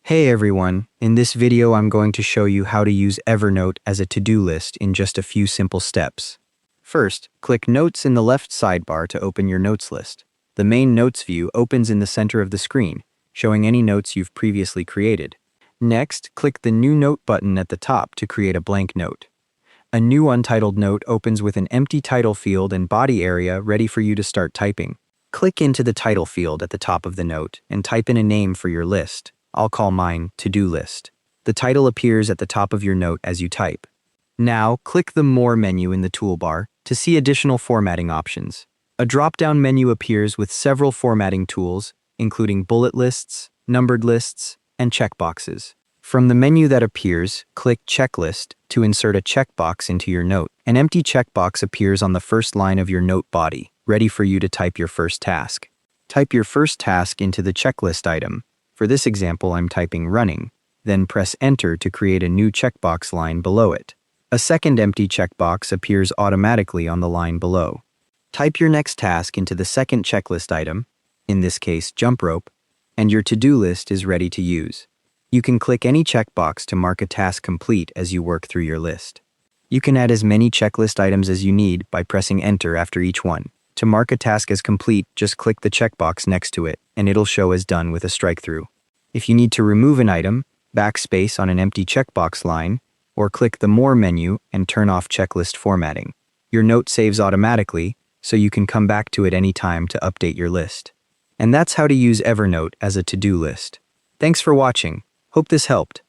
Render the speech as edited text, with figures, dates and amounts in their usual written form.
Hey everyone, in this video I'm going to show you how to use Evernote as a to-do list in just a few simple steps. First, click Notes in the left sidebar to open your notes list. The main Notes view opens in the center of the screen, showing any notes you've previously created. Next, click the New Note button at the top to create a blank note. A new untitled note opens with an empty title field and body area ready for you to start typing. Click into the title field at the top of the note and type in a name for your list. I'll call mine To-Do List. The title appears at the top of your note as you type. Now, click the More menu in the toolbar to see additional formatting options. A drop-down menu appears with several formatting tools, including bullet lists, numbered lists, and checkboxes. From the menu that appears, click Checklist to insert a checkbox into your note. An empty checkbox appears on the first line of your note body, ready for you to type your first task. Type your first task into the checklist item. For this example, I'm typing running, then press Enter to create a new checkbox line below it. A second empty checkbox appears automatically on the line below. Type your next task into the second checklist item, in this case jump rope, and your to-do list is ready to use. You can click any checkbox to mark a task complete as you work through your list. You can add as many checklist items as you need by pressing Enter after each one. To mark a task as complete, just click the checkbox next to it, and it'll show as done with a strike-through. If you need to remove an item, backspace on an empty checkbox line, or click the More menu and turn off checklist formatting. Your note saves automatically, so you can come back to it anytime to update your list. And that's how to use Evernote as a to-do list. Thanks for watching. Hope this helped.